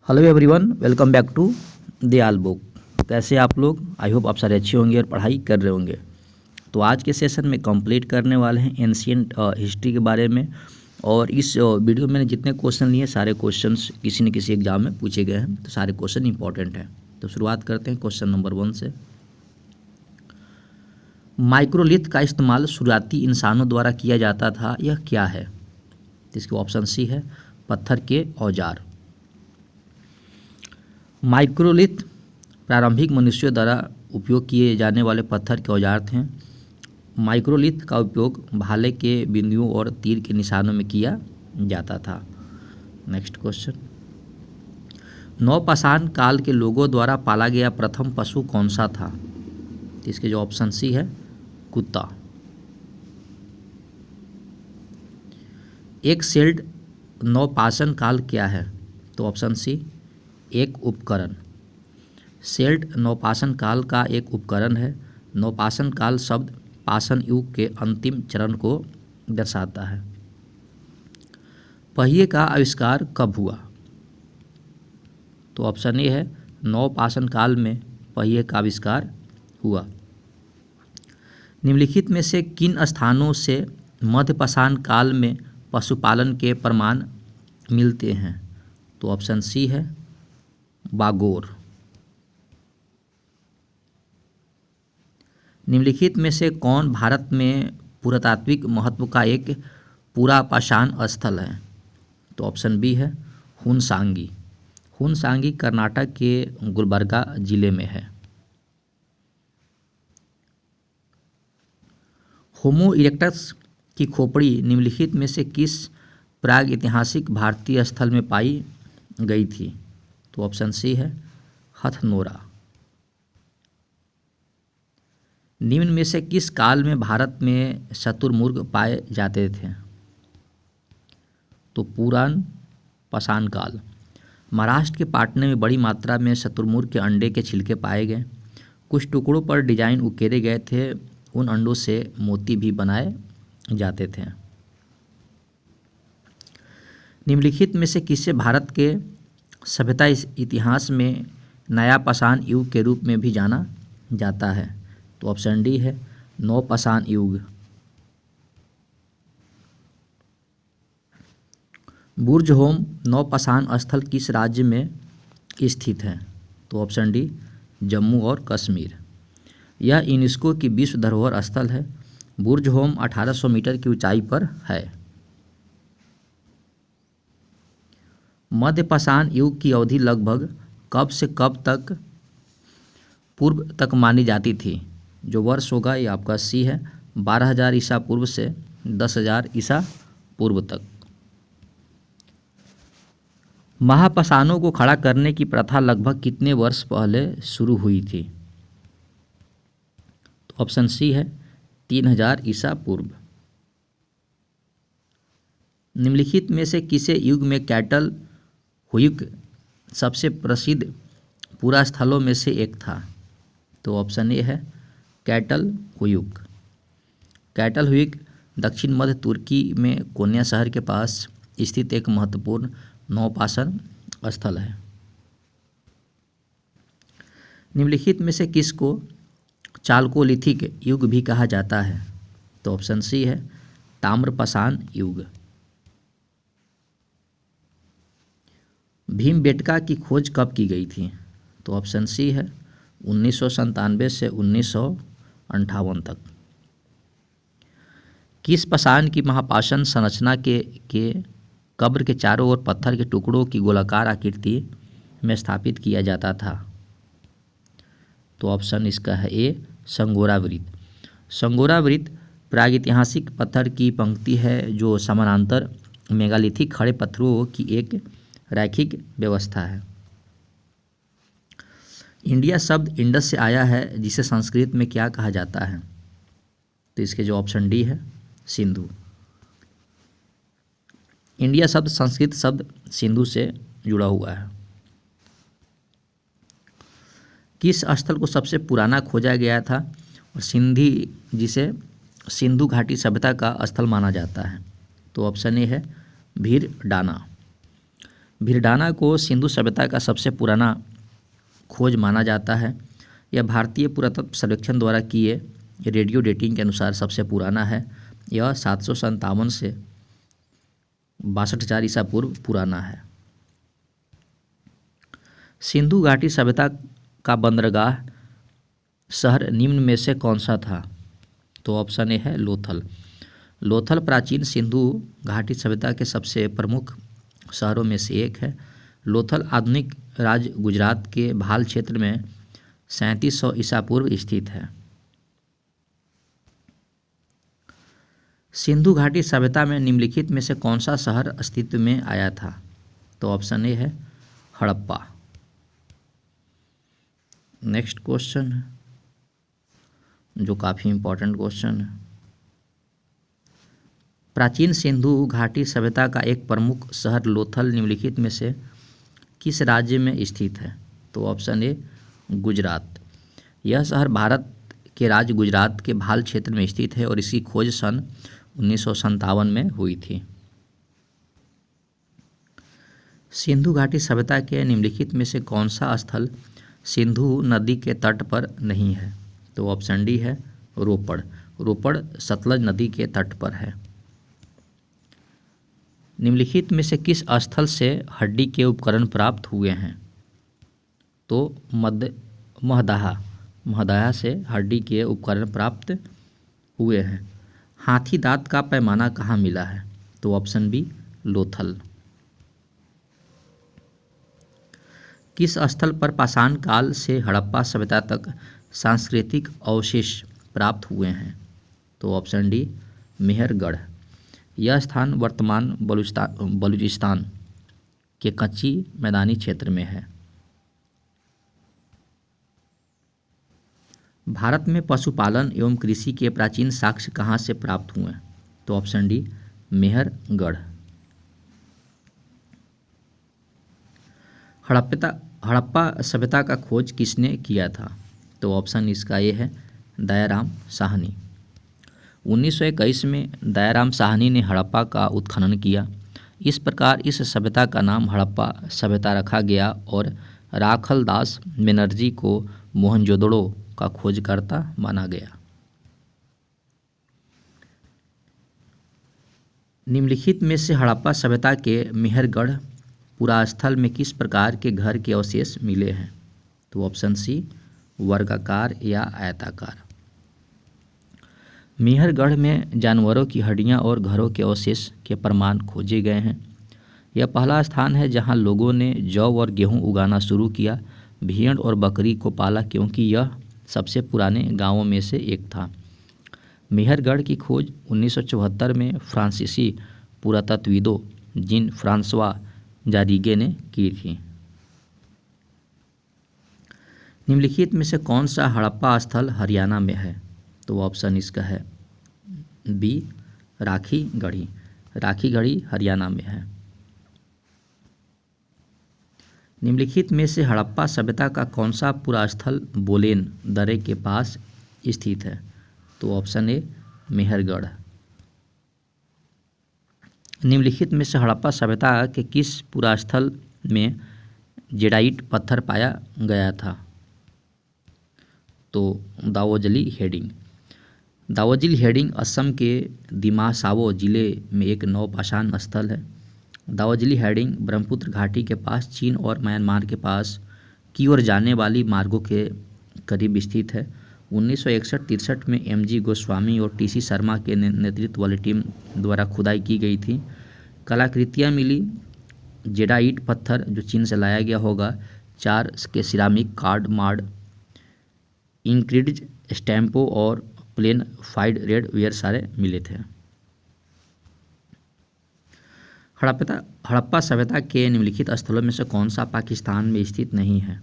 Hello everyone, welcome back to Dayal book. कैसे आप लोग? आई होप आप सारे अच्छे होंगे और पढ़ाई कर रहे होंगे। तो आज के सेशन में कंप्लीट करने वाले हैं एंशिएंट हिस्ट्री के बारे में। और इस वीडियो में मैंने जितने क्वेश्चन लिए सारे क्वेश्चंस किसी न किसी एग्जाम में पूछे गए हैं, तो सारे क्वेश्चन इंपॉर्टेंट हैं। तो शुरुआत करते हैं क्वेश्चन नंबर 1 से। माइक्रोलिथ का इस्तेमाल शुरुआती इंसानों द्वारा किया जाता था, यह क्या है? तो इसके ऑप्शन सी है पत्थर के औजार। माइक्रोलिथ प्रारंभिक मनुष्यों द्वारा उपयोग किए जाने वाले पत्थर के औजार थे। माइक्रोलिथ का उपयोग भाले के बिंदुओं और तीर के निशानों में किया जाता था। नेक्स्ट क्वेश्चन, नवपाषाण काल के लोगों द्वारा पाला गया प्रथम पशु कौन सा था? तो इसके जो ऑप्शन सी है कुत्ता। एक शेल्ड नवपाषाण काल क्या है? तो ऑप्शन सी एक उपकरण। शेल्ड नवपाषाण काल का एक उपकरण है। नवपाषाण काल शब्द पाषाण युग के अंतिम चरण को दर्शाता है। पहिए का आविष्कार कब हुआ? तो ऑप्शन ए है नवपाषाण काल में पहिए का आविष्कार हुआ। निम्नलिखित में से किन स्थानों से मध्यपाषाण काल में पशुपालन के प्रमाण मिलते हैं? तो ऑप्शन सी है बागोर। निम्नलिखित में से कौन भारत में पुरातात्विक महत्व का एक पूरा पाषाण स्थल है? तो ऑप्शन बी है हुनसांगी। हुनसांगी कर्नाटक के गुलबर्गा जिले में है। होमो इरेक्टस की खोपड़ी निम्नलिखित में से किस प्रागैतिहासिक भारतीय स्थल में पाई गई थी? तो ऑप्शन सी है हथनोरा। निम्न में से किस काल में भारत में शुतुरमुर्ग पाए जाते थे? तो पुरान पाषाण काल। महाराष्ट्र के पाटने में बड़ी मात्रा में शुतुरमुर्ग के अंडे के छिलके पाए गए। कुछ टुकड़ों पर डिजाइन उकेरे गए थे। उन अंडों से मोती भी बनाए जाते थे। निम्नलिखित में से किसे भारत के सभ्यता इतिहास में नया पाषाण युग के रूप में भी जाना जाता है? तो ऑप्शन डी है नवपाषाण युग। बुर्ज होम नवपाषाण स्थल किस राज्य में स्थित है? तो ऑप्शन डी जम्मू और कश्मीर। यह यूनेस्को की विश्व धरोहर स्थल है। बुर्ज होम 1800 मीटर की ऊंचाई पर है। मध्यपाषाण युग की अवधि लगभग कब से कब तक पूर्व तक मानी जाती थी? जो वर्ष होगा ये आपका सी है 12,000 ईसा पूर्व से 10,000 ईसा पूर्व तक। महापाषाणों को खड़ा करने की प्रथा लगभग कितने वर्ष पहले शुरू हुई थी? तो ऑप्शन सी है 3,000 ईसा पूर्व। निम्नलिखित में से किसे युग में कैटल हुयुक सबसे प्रसिद्ध पूरा स्थलों में से एक था? तो ऑप्शन ए है कैटल हुयुक। कैटल हुयुक दक्षिण मध्य तुर्की में कोन्या शहर के पास स्थित एक महत्वपूर्ण नवपाषाण स्थल है। निम्नलिखित में से किसको चालकोलिथिक युग भी कहा जाता है? तो ऑप्शन सी है ताम्रपाषाण युग। भीमबेटका की खोज कब की गई थी? तो ऑप्शन सी है 1997 से 1958 तक। किस पाषाण की महापाषाण संरचना के कब्र के चारों ओर पत्थर के टुकड़ों की गोलाकार आकृति में स्थापित किया जाता था? तो ऑप्शन इसका है ए संगोरा वृत्त। संगोरा वृत्त प्रागैतिहासिक पत्थर की पंक्ति है जो समानांतर मेगालिथिक खड़े पत्थरों की एक रैखिक व्यवस्था है। इंडिया शब्द इंडस से आया है, जिसे संस्कृत में क्या कहा जाता है? तो इसके जो ऑप्शन डी है सिंधु। इंडिया शब्द संस्कृत शब्द सिंधु से जुड़ा हुआ है। किस स्थल को सबसे पुराना खोजा गया था और सिंधी जिसे सिंधु घाटी सभ्यता का स्थल माना जाता है? तो ऑप्शन ए है भीर डाना। भिरडाना को सिंधु सभ्यता का सबसे पुराना खोज माना जाता है। यह भारतीय पुरातत्व सर्वेक्षण द्वारा किए रेडियो डेटिंग के अनुसार सबसे पुराना है। यह 757 से 62,000 ईसा पूर्व पुराना है। सिंधु घाटी सभ्यता का बंदरगाह शहर निम्न में से कौन सा था? तो ऑप्शन ए है लोथल। लोथल प्राचीन सिंधु घाटी सभ्यता के सबसे प्रमुख शहरों में से एक है। लोथल आधुनिक राज्य गुजरात के भाल क्षेत्र में 3700 ईसा पूर्व स्थित है। सिंधु घाटी सभ्यता में निम्नलिखित में से कौन सा शहर अस्तित्व में आया था? तो ऑप्शन ए है हड़प्पा। नेक्स्ट क्वेश्चन जो काफ़ी इम्पोर्टेंट क्वेश्चन है, प्राचीन सिंधु घाटी सभ्यता का एक प्रमुख शहर लोथल निम्नलिखित में से किस राज्य में स्थित है? तो ऑप्शन ए गुजरात। यह शहर भारत के राज्य गुजरात के भाल क्षेत्र में स्थित है और इसकी खोज सन 1957 में हुई थी। सिंधु घाटी सभ्यता के निम्नलिखित में से कौन सा स्थल सिंधु नदी के तट पर नहीं है? तो ऑप्शन डी है रोपड़। रोपड़ सतलज नदी के तट पर है। निम्नलिखित में से किस स्थल से हड्डी के उपकरण प्राप्त हुए हैं? तो महदाहा से हड्डी के उपकरण प्राप्त हुए हैं। हाथी दांत का पैमाना कहाँ मिला है? तो ऑप्शन बी लोथल। किस स्थल पर पाषाण काल से हड़प्पा सभ्यता तक सांस्कृतिक अवशेष प्राप्त हुए हैं? तो ऑप्शन डी मेहरगढ़। यह स्थान वर्तमान बलूचिस्तान के कच्ची मैदानी क्षेत्र में है। भारत में पशुपालन एवं कृषि के प्राचीन साक्ष्य कहाँ से प्राप्त हुए? तो ऑप्शन डी मेहरगढ़। हड़प्पा सभ्यता का खोज किसने किया था? तो ऑप्शन इसका ये है दयाराम साहनी। 1921 में दयाराम साहनी ने हड़प्पा का उत्खनन किया। इस प्रकार इस सभ्यता का नाम हड़प्पा सभ्यता रखा गया और राखलदास बनर्जी को मोहनजोदड़ो का खोजकर्ता माना गया। निम्नलिखित में से हड़प्पा सभ्यता के मेहरगढ़ पुरास्थल में किस प्रकार के घर के अवशेष मिले हैं? तो ऑप्शन सी वर्गाकार या आयताकार। मेहरगढ़ में जानवरों की हड्डियां और घरों के अवशेष के प्रमाण खोजे गए हैं। यह पहला स्थान है जहां लोगों ने जौ और गेहूं उगाना शुरू किया। भेड़ और बकरी को पाला क्योंकि यह सबसे पुराने गांवों में से एक था। मेहरगढ़ की खोज 1974 में फ्रांसीसी पुरातत्वविदों जीन फ्रांसवा जारीगे ने की थी। निम्नलिखित में से कौन सा हड़प्पा स्थल हरियाणा में है? तो ऑप्शन इसका है बी राखीगढ़ी। राखीगढ़ी हरियाणा में है। निम्नलिखित में से हड़प्पा सभ्यता का कौन सा पुरास्थल बोलेन दर्रे के पास स्थित है? तो ऑप्शन ए मेहरगढ़। निम्नलिखित में से हड़प्पा सभ्यता के किस पुरास्थल में जेडाइट पत्थर पाया गया था? तो दावोजली हेडिंग। दावोजिल हेडिंग असम के दिमासावो जिले में एक नवपाषाण स्थल है। दावोजिली हेडिंग ब्रह्मपुत्र घाटी के पास चीन और म्यांमार के पास की ओर जाने वाली मार्गों के करीब स्थित है। 1961-63 में एमजी गोस्वामी और टीसी शर्मा के नेतृत्व वाली टीम द्वारा खुदाई की गई थी। कलाकृतियाँ मिली जेडाइट पत्थर जो चीन से लाया गया होगा, 4 के सिरामिक कार्ड मार्ड इंक्रिड्स स्टैम्पो और प्लेन फाइड रेड वेयर सारे मिले थे। हड़प्पा सभ्यता के निम्नलिखित स्थलों में से कौन सा पाकिस्तान में स्थित नहीं है?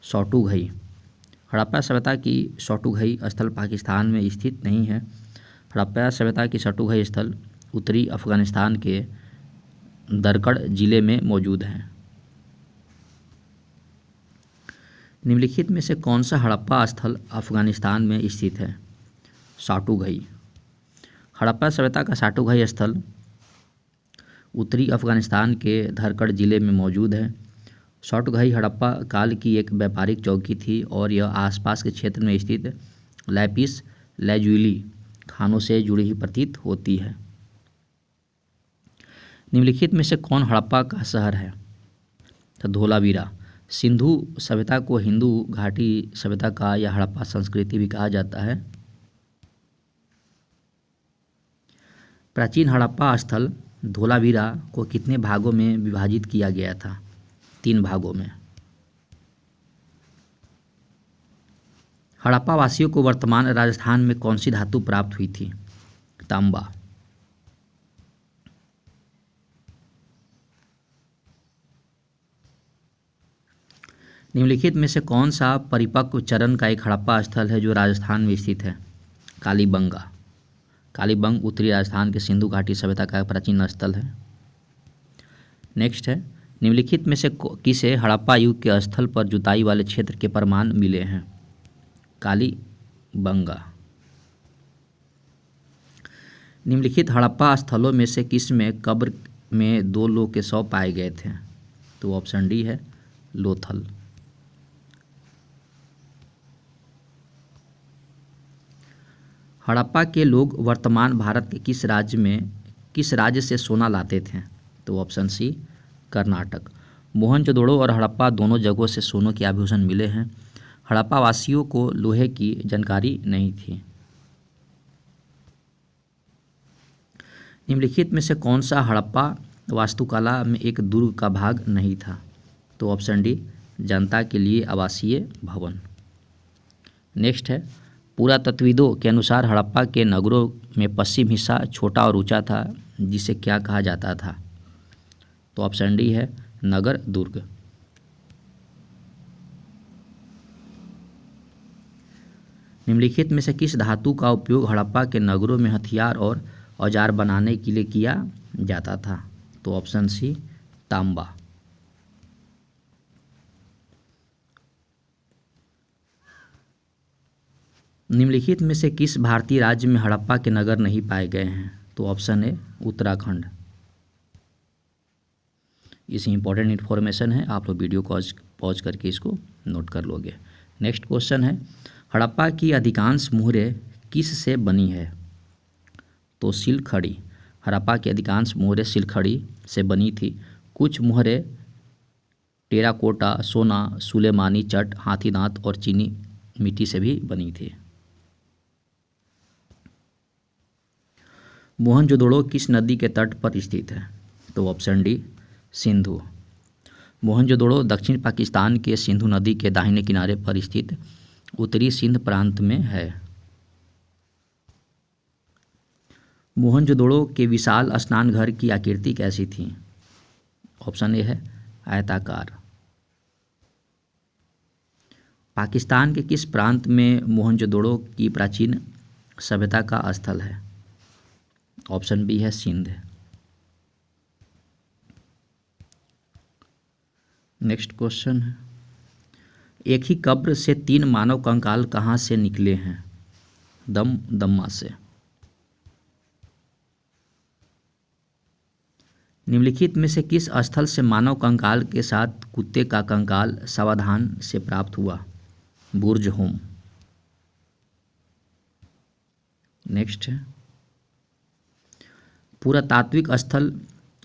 सौटुघई। हड़प्पा सभ्यता की सौटुघई स्थल पाकिस्तान में स्थित नहीं है। हड़प्पा सभ्यता की सौटुघई स्थल उत्तरी अफगानिस्तान के दरकड़ जिले में मौजूद है। निम्नलिखित में से कौन सा हड़प्पा स्थल अफगानिस्तान में स्थित है? साटुघई। हड़प्पा सभ्यता का साटुघई स्थल उत्तरी अफगानिस्तान के धरकड़ जिले में मौजूद है। सौटघई हड़प्पा काल की एक व्यापारिक चौकी थी और यह आसपास के क्षेत्र में स्थित लैपिस लैजुली खानों से जुड़ी हुई प्रतीत होती है। निम्नलिखित में से कौन हड़प्पा का शहर है? तो धोलावीरा। सिंधु सभ्यता को हिंदू घाटी सभ्यता का या हड़प्पा संस्कृति भी कहा जाता है। प्राचीन हड़प्पा स्थल धोलावीरा को कितने भागों में विभाजित किया गया था? 3 भागों में। हड़प्पा वासियों को वर्तमान राजस्थान में कौन सी धातु प्राप्त हुई थी? तांबा। निम्नलिखित में से कौन सा परिपक्व चरण का एक हड़प्पा स्थल है जो राजस्थान में स्थित है? कालीबंगा। कालीबंग उत्तरी राजस्थान के सिंधु घाटी सभ्यता का प्राचीन स्थल है। नेक्स्ट है, निम्नलिखित में से किसे हड़प्पा युग के स्थल पर जुताई वाले क्षेत्र के प्रमाण मिले हैं? कालीबंगा। निम्नलिखित हड़प्पा स्थलों में से किस में कब्र में 2 लोग के शव पाए गए थे? तो ऑप्शन डी है लोथल। हड़प्पा के लोग वर्तमान भारत के किस राज्य से सोना लाते थे? तो ऑप्शन सी कर्नाटक। मोहनजोदड़ो और हड़प्पा दोनों जगहों से सोने के आभूषण मिले हैं। हड़प्पा वासियों को लोहे की जानकारी नहीं थी। निम्नलिखित में से कौन सा हड़प्पा वास्तुकला में एक दुर्ग का भाग नहीं था? तो ऑप्शन डी जनता के लिए आवासीय भवन। नेक्स्ट है, पुरातत्वविदों के अनुसार हड़प्पा के नगरों में पश्चिम हिस्सा छोटा और ऊंचा था, जिसे क्या कहा जाता था? तो ऑप्शन डी है नगर दुर्ग। निम्नलिखित में से किस धातु का उपयोग हड़प्पा के नगरों में हथियार और औजार बनाने के लिए किया जाता था? तो ऑप्शन सी तांबा। निम्नलिखित में से किस भारतीय राज्य में हड़प्पा के नगर नहीं पाए गए हैं? तो ऑप्शन ए उत्तराखंड। इसे इंपॉर्टेंट इन्फॉर्मेशन है, आप लोग वीडियो को पॉज करके इसको नोट कर लोगे। नेक्स्ट क्वेश्चन है, हड़प्पा की अधिकांश मोहरें किस से बनी है? तो सिलखड़ी। हड़प्पा की अधिकांश मोहरें सिलखड़ी से बनी थी। कुछ मोहरें टेराकोटा, सोना, सुलेमानी चट, हाथी दांत और चीनी मिट्टी से भी बनी थी। मोहनजोदड़ो किस नदी के तट पर स्थित है? तो ऑप्शन डी सिंधु। मोहनजोदड़ो दक्षिण पाकिस्तान के सिंधु नदी के दाहिने किनारे पर स्थित उत्तरी सिंध प्रांत में है। मोहनजोदड़ो के विशाल स्नान घर की आकृति कैसी थी? ऑप्शन ए है आयताकार। पाकिस्तान के किस प्रांत में मोहनजोदड़ो की प्राचीन सभ्यता का स्थल है? ऑप्शन बी है सिंध। नेक्स्ट क्वेश्चन है, एक ही कब्र से 3 मानव कंकाल कहाँ से निकले हैं? दम्मा से। निम्नलिखित में से किस स्थल से मानव कंकाल के साथ कुत्ते का कंकाल सावधान से प्राप्त हुआ? बुर्ज होम। नेक्स्ट है, पुरातात्विक स्थल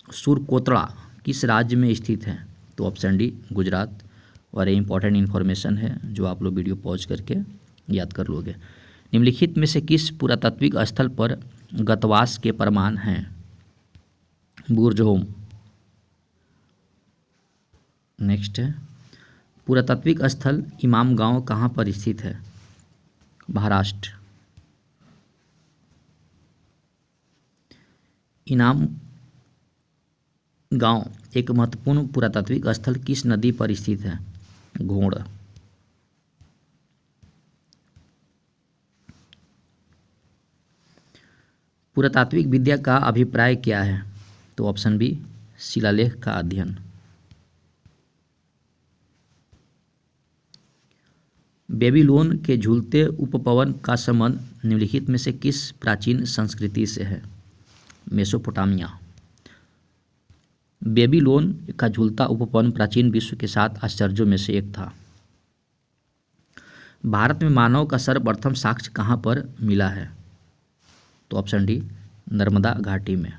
सुरकोतड़ा किस राज्य में स्थित है? तो ऑप्शन डी गुजरात। और ये इंपॉर्टेंट इन्फॉर्मेशन है जो आप लोग वीडियो पॉज करके याद कर लोगे। निम्नलिखित में से किस पुरातात्विक स्थल पर गतवास के प्रमाण हैं? बुर्ज होम। नेक्स्ट है, पुरातात्विक स्थल इमाम गांव कहाँ पर स्थित है? महाराष्ट्र। इनाम गांव एक महत्वपूर्ण पुरातात्विक स्थल किस नदी पर स्थित है? घोड़। पुरातात्विक विद्या का अभिप्राय क्या है? तो ऑप्शन बी शिलालेख का अध्ययन। बेबीलोन के झूलते उपवन का संबंध निम्नलिखित में से किस प्राचीन संस्कृति से है? मेसोपोटामिया। बेबीलोन का झूलता उपवन प्राचीन विश्व के 7 आश्चर्यों में से एक था। भारत में मानव का सर्वप्रथम साक्ष्य कहाँ पर मिला है? तो ऑप्शन डी, नर्मदा घाटी में।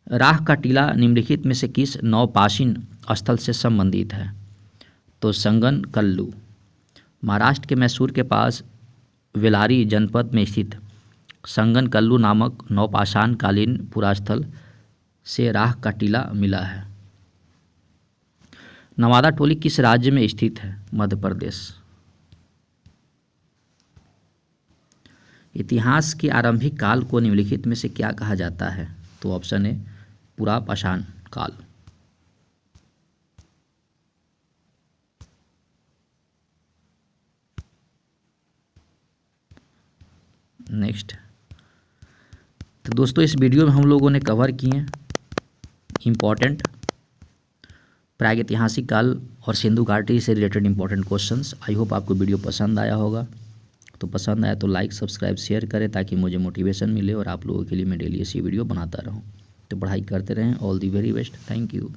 राह का टीला निम्नलिखित में से किस नौपाषाण स्थल से संबंधित है? तो संगनकल्लू। महाराष्ट्र के मैसूर के पास वेलारी जनपद में स्थित संगनकल्लू नामक नौपाषाण कालीन पुरास्थल से राह का टीला मिला है। नवादा टोली किस राज्य में स्थित है? मध्य प्रदेश। इतिहास के आरंभिक काल को निम्नलिखित में से क्या कहा जाता है? तो ऑप्शन ए, पुरापाषाण काल। नेक्स्ट, तो दोस्तों इस वीडियो में हम लोगों ने कवर किए इम्पॉर्टेंट प्रागैतिहासिक काल और सिंधु घाटी से related important questions. I hope आपको वीडियो पसंद आया होगा। तो पसंद आया तो लाइक, सब्सक्राइब, शेयर करें ताकि मुझे मोटिवेशन मिले और आप लोगों के लिए मैं डेली ऐसी वीडियो बनाता रहूं। तो पढ़ाई करते रहें। All the very best. Thank you.